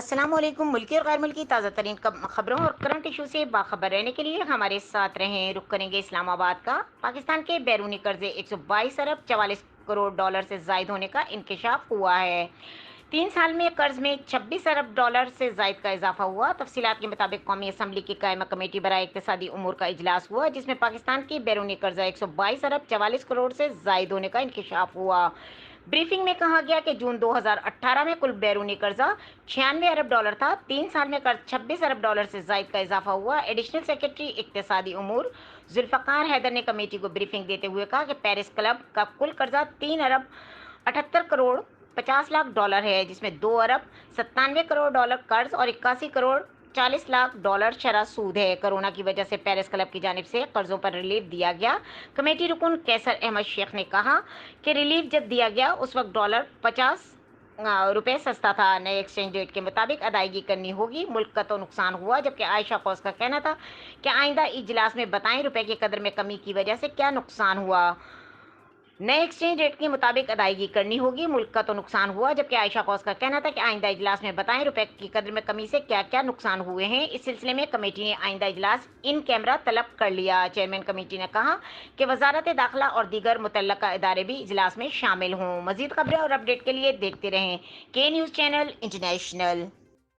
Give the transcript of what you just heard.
السلام علیکم۔ ملکی اور غیر ملکی تازہ ترین خبروں اور کرنٹ ایشو سے باخبر رہنے کے لیے ہمارے ساتھ رہیں۔ رخ کریں گے اسلام آباد کا۔ پاکستان کے بیرونی قرضے 122 ارب 44 کروڑ ڈالر سے زائد ہونے کا انکشاف ہوا ہے۔ 3 سال میں قرض میں 26 ارب ڈالر سے زائد کا اضافہ ہوا۔ تفصیلات کے مطابق قومی اسمبلی کی قائمہ کمیٹی برائے اقتصادی امور کا اجلاس ہوا، جس میں پاکستان کی بیرونی قرضہ 122 ارب 44 کروڑ سے زائد ہونے کا انکشاف ہوا۔ بریفنگ میں کہا گیا کہ جون 2018 میں کل بیرونی قرضہ 96 ارب ڈالر تھا۔ 3 سال میں قرض 26 ارب ڈالر سے زائد کا اضافہ ہوا۔ ایڈیشنل سیکرٹری اقتصادی امور ذوالفقار حیدر نے کمیٹی کو بریفنگ دیتے ہوئے کہا کہ پیرس کلب کا کل قرضہ 3 ارب 78 کروڑ 50 لاکھ ڈالر ہے، جس میں 2 ارب 97 کروڑ ڈالر قرض اور 81 کروڑ 40 لاکھ ڈالر شرح سود ہے۔ کورونا کی وجہ سے پیرس کلب کی جانب سے قرضوں پر ریلیف دیا گیا۔ کمیٹی رکن کیسر احمد شیخ نے کہا کہ ریلیف جب دیا گیا اس وقت ڈالر 50 روپے سستا تھا۔ نئے ایکسچینج ریٹ کے مطابق ادائیگی کرنی ہوگی۔ ملک کا تو نقصان ہوا، جبکہ عائشہ قوس کا کہنا تھا کہ آئندہ اجلاس میں بتائیں روپے کی قدر میں کمی کی وجہ سے کیا نقصان ہوا۔ نئے ایکسچینج ریٹ کے مطابق ادائیگی کرنی ہوگی۔ ملک کا تو نقصان ہوا، جبکہ عائشہ قوس کا کہنا تھا کہ آئندہ اجلاس میں بتائیں روپے کی قدر میں کمی سے کیا کیا نقصان ہوئے ہیں۔ اس سلسلے میں کمیٹی نے آئندہ اجلاس ان کیمرہ طلب کر لیا۔ چیئرمین کمیٹی نے کہا کہ وزارت داخلہ اور دیگر متعلقہ ادارے بھی اجلاس میں شامل ہوں۔ مزید خبریں اور اپڈیٹ کے لیے دیکھتے رہیں کے نیوز چینل انٹرنیشنل۔